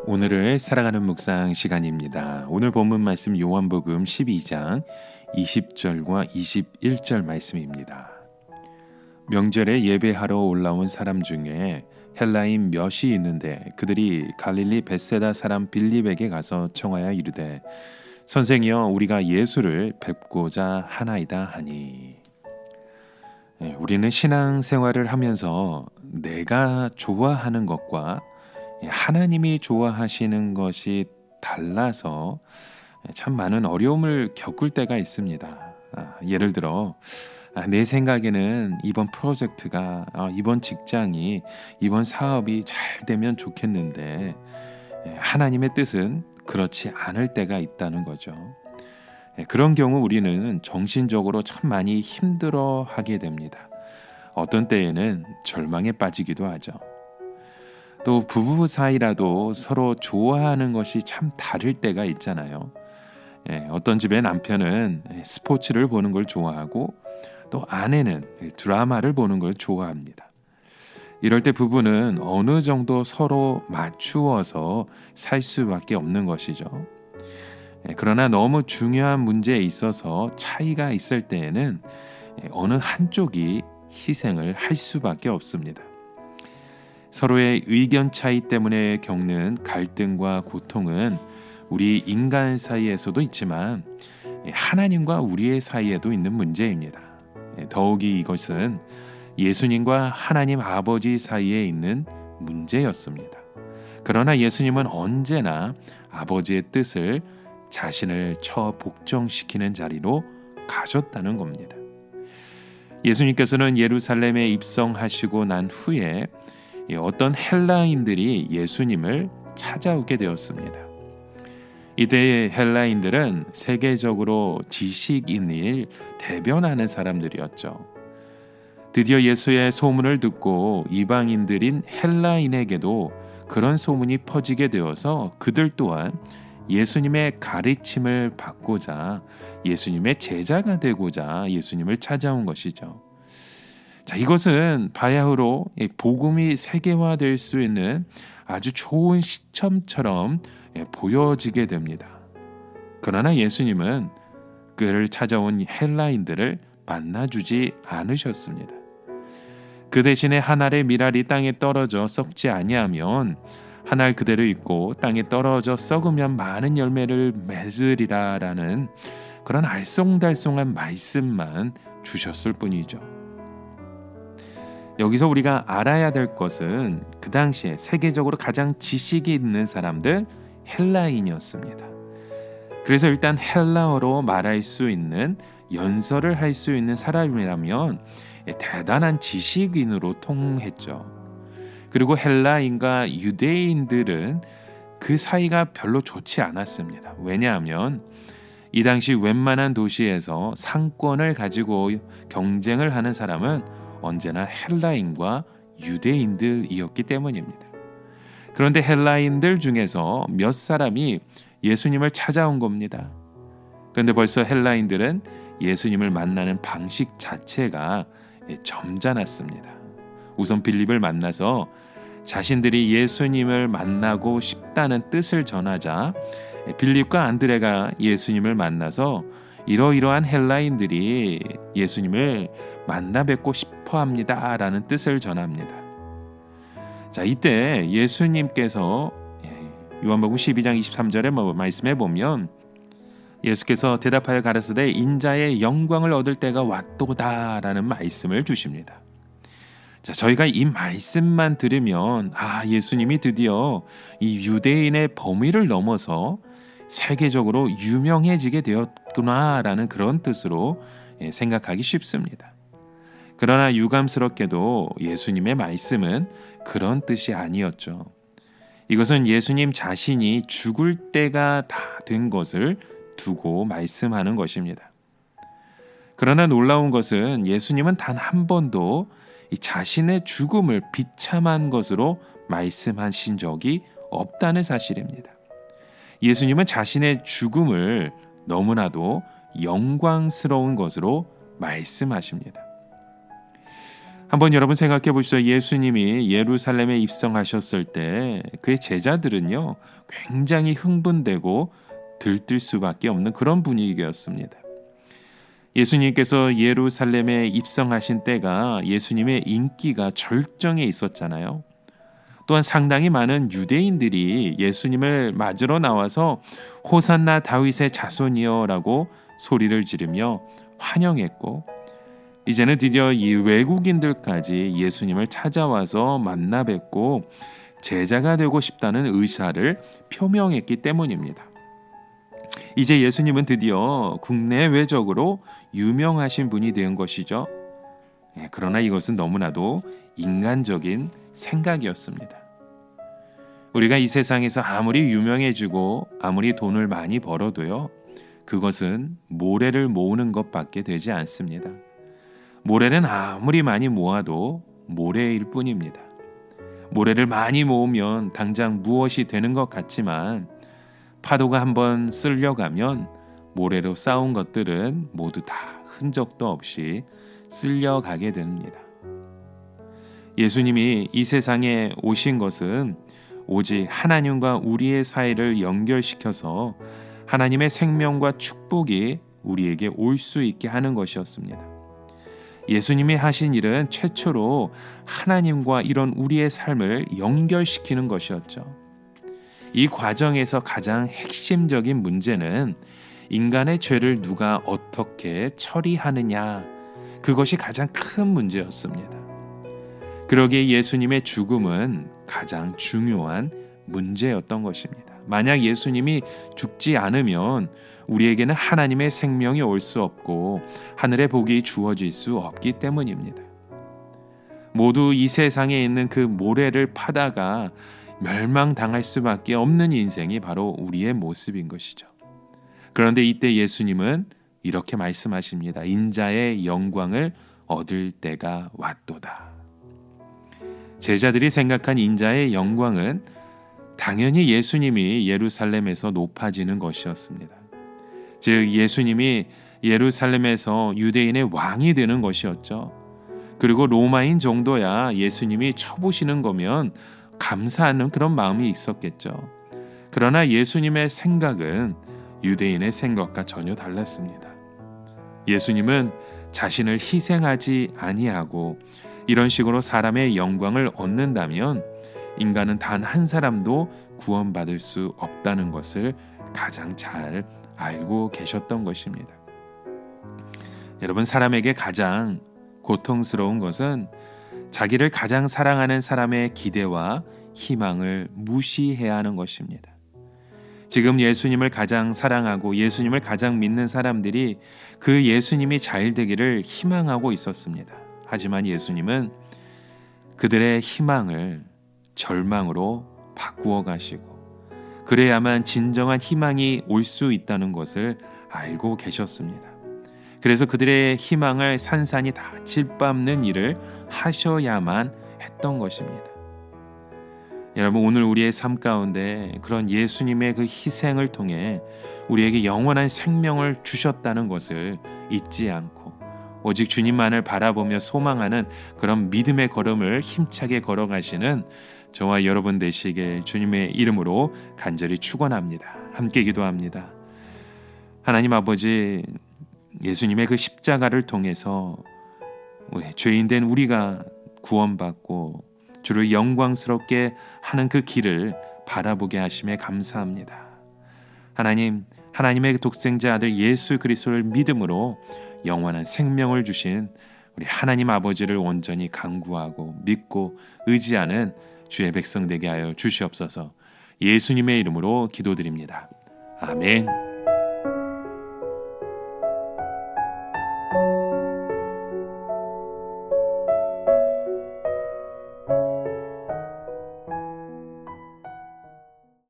오늘을 살아가는 묵상 시간입니다. 오늘 본문 말씀 요한복음 12장 20절과 21절 말씀입니다. 명절에 예배하러 올라온 사람 중에 헬라인 몇이 있는데 그들이 갈릴리 벳세다 사람 빌립에게 가서 청하여 이르되 선생이여 우리가 예수를 뵙고자 하나이다 하니. 우리는 신앙생활을 하면서 내가 좋아하는 것과 하나님이 좋아하시는 것이 달라서 참 많은 어려움을 겪을 때가 있습니다. 예를 들어 내 생각에는 이번 프로젝트가 이번 직장이 이번 사업이 잘 되면 좋겠는데 하나님의 뜻은 그렇지 않을 때가 있다는 거죠. 그런 경우 우리는 정신적으로 참 많이 힘들어하게 됩니다. 어떤 때에는 절망에 빠지기도 하죠. 또 부부 사이라도 서로 좋아하는 것이 참 다를 때가 있잖아요. 어떤 집의 남편은 스포츠를 보는 걸 좋아하고 또 아내는 드라마를 보는 걸 좋아합니다. 이럴 때 부부는 어느 정도 서로 맞추어서 살 수밖에 없는 것이죠. 그러나 너무 중요한 문제에 있어서 차이가 있을 때에는 어느 한쪽이 희생을 할 수밖에 없습니다. 서로의 의견 차이 때문에 겪는 갈등과 고통은 우리 인간 사이에서도 있지만 하나님과 우리의 사이에도 있는 문제입니다. 더욱이 이것은 예수님과 하나님 아버지 사이에 있는 문제였습니다. 그러나 예수님은 언제나 아버지의 뜻을 자신을 처복종시키는 자리로 가셨다는 겁니다. 예수님께서는 예루살렘에 입성하시고 난 후에 어떤 헬라인들이 예수님을 찾아오게 되었습니다. 이때의 헬라인들은 세계적으로 지식인을 대변하는 사람들이었죠. 드디어 예수의 소문을 듣고 이방인들인 헬라인에게도 그런 소문이 퍼지게 되어서 그들 또한 예수님의 가르침을 받고자 예수님의 제자가 되고자 예수님을 찾아온 것이죠. 자, 이것은 바야흐로 복음이 세계화될 수 있는 아주 좋은 시점처럼 보여지게 됩니다. 그러나 예수님은 그를 찾아온 헬라인들을 만나주지 않으셨습니다. 그 대신에 한 알의 밀알이 땅에 떨어져 썩지 아니하면 한 알 그대로 있고 땅에 떨어져 썩으면 많은 열매를 맺으리라라는 그런 알쏭달쏭한 말씀만 주셨을 뿐이죠. 여기서 우리가 알아야 될 것은 그 당시에 세계적으로 가장 지식이 있는 사람들 헬라인이었습니다. 그래서 일단 헬라어로 말할 수 있는 연설을 할 수 있는 사람이라면 대단한 지식인으로 통했죠. 그리고 헬라인과 유대인들은 그 사이가 별로 좋지 않았습니다. 왜냐하면 이 당시 웬만한 도시에서 상권을 가지고 경쟁을 하는 사람은 언제나 헬라인과 유대인들이었기 때문입니다. 그런데 헬라인들 중에서 몇 사람이 예수님을 찾아온 겁니다. 그런데 벌써 헬라인들은 예수님을 만나는 방식 자체가 점잖았습니다. 우선 빌립을 만나서 자신들이 예수님을 만나고 싶다는 뜻을 전하자 빌립과 안드레가 예수님을 만나서 이러이러한 헬라인들이 예수님을 만나 뵙고 싶어 합니다 라는 뜻을 전합니다. 자, 이때 예수님께서 요한복음 12장 23절의 말씀에 보면 예수께서 대답하여 가라사대 인자의 영광을 얻을 때가 왔도다 라는 말씀을 주십니다. 자, 저희가 이 말씀만 들으면 예수님이 드디어 이 유대인의 범위를 넘어서 세계적으로 유명해지게 되었구나라는 그런 뜻으로 생각하기 쉽습니다. 그러나 유감스럽게도 예수님의 말씀은 그런 뜻이 아니었죠. 이것은 예수님 자신이 죽을 때가 다 된 것을 두고 말씀하는 것입니다. 그러나 놀라운 것은 예수님은 단 한 번도 이 자신의 죽음을 비참한 것으로 말씀하신 적이 없다는 사실입니다. 예수님은 자신의 죽음을 너무나도 영광스러운 것으로 말씀하십니다. 한번 여러분 생각해 보시죠. 예수님이 예루살렘에 입성하셨을 때 그의 제자들은요 굉장히 흥분되고 들뜰 수밖에 없는 그런 분위기였습니다. 예수님께서 예루살렘에 입성하신 때가 예수님의 인기가 절정에 있었잖아요. 또한 상당히 많은 유대인들이 예수님을 맞으러 나와서 호산나 다윗의 자손이여라고 소리를 지르며 환영했고, 이제는 드디어 이 외국인들까지 예수님을 찾아와서 만나 뵙고 제자가 되고 싶다는 의사를 표명했기 때문입니다. 이제 예수님은 드디어 국내외적으로 유명하신 분이 된 것이죠. 그러나 이것은 너무나도 인간적인 생각이었습니다. 우리가 이 세상에서 아무리 유명해지고 아무리 돈을 많이 벌어도요, 그것은 모래를 모으는 것밖에 되지 않습니다. 모래는 아무리 많이 모아도 모래일 뿐입니다. 모래를 많이 모으면 당장 무엇이 되는 것 같지만 파도가 한번 쓸려가면 모래로 쌓은 것들은 모두 다 흔적도 없이 쓸려가게 됩니다. 예수님이 이 세상에 오신 것은 오직 하나님과 우리의 사이를 연결시켜서 하나님의 생명과 축복이 우리에게 올 수 있게 하는 것이었습니다. 예수님이 하신 일은 최초로 하나님과 이런 우리의 삶을 연결시키는 것이었죠. 이 과정에서 가장 핵심적인 문제는 인간의 죄를 누가 어떻게 처리하느냐, 그것이 가장 큰 문제였습니다. 그러기에 예수님의 죽음은 가장 중요한 문제였던 것입니다. 만약 예수님이 죽지 않으면 우리에게는 하나님의 생명이 올 수 없고 하늘의 복이 주어질 수 없기 때문입니다. 모두 이 세상에 있는 그 모래를 파다가 멸망당할 수밖에 없는 인생이 바로 우리의 모습인 것이죠. 그런데 이때 예수님은 이렇게 말씀하십니다. 인자의 영광을 얻을 때가 왔도다. 제자들이 생각한 인자의 영광은 당연히 예수님이 예루살렘에서 높아지는 것이었습니다. 즉 예수님이 예루살렘에서 유대인의 왕이 되는 것이었죠. 그리고 로마인 정도야 예수님이 쳐보시는 거면 감사하는 그런 마음이 있었겠죠. 그러나 예수님의 생각은 유대인의 생각과 전혀 달랐습니다. 예수님은 자신을 희생하지 아니하고 이런 식으로 사람의 영광을 얻는다면 인간은 단 한 사람도 구원받을 수 없다는 것을 가장 잘 알고 계셨던 것입니다. 여러분, 사람에게 가장 고통스러운 것은 자기를 가장 사랑하는 사람의 기대와 희망을 무시해야 하는 것입니다. 지금 예수님을 가장 사랑하고 예수님을 가장 믿는 사람들이 그 예수님이 잘 되기를 희망하고 있었습니다. 하지만 예수님은 그들의 희망을 절망으로 바꾸어 가시고 그래야만 진정한 희망이 올 수 있다는 것을 알고 계셨습니다. 그래서 그들의 희망을 산산이 다 짓밟는 일을 하셔야만 했던 것입니다. 여러분, 오늘 우리의 삶 가운데 그런 예수님의 그 희생을 통해 우리에게 영원한 생명을 주셨다는 것을 잊지 않고 오직 주님만을 바라보며 소망하는 그런 믿음의 걸음을 힘차게 걸어가시는 저와 여러분 되시길 주님의 이름으로 간절히 축원합니다. 함께 기도합니다. 하나님 아버지, 예수님의 그 십자가를 통해서 죄인된 우리가 구원받고 주를 영광스럽게 하는 그 길을 바라보게 하심에 감사합니다. 하나님, 하나님의 독생자 아들 예수 그리스도를 믿음으로 영원한 생명을 주신 우리 하나님 아버지를 온전히 간구하고 믿고 의지하는 주의 백성 되게 하여 주시옵소서. 예수님의 이름으로 기도드립니다. 아멘.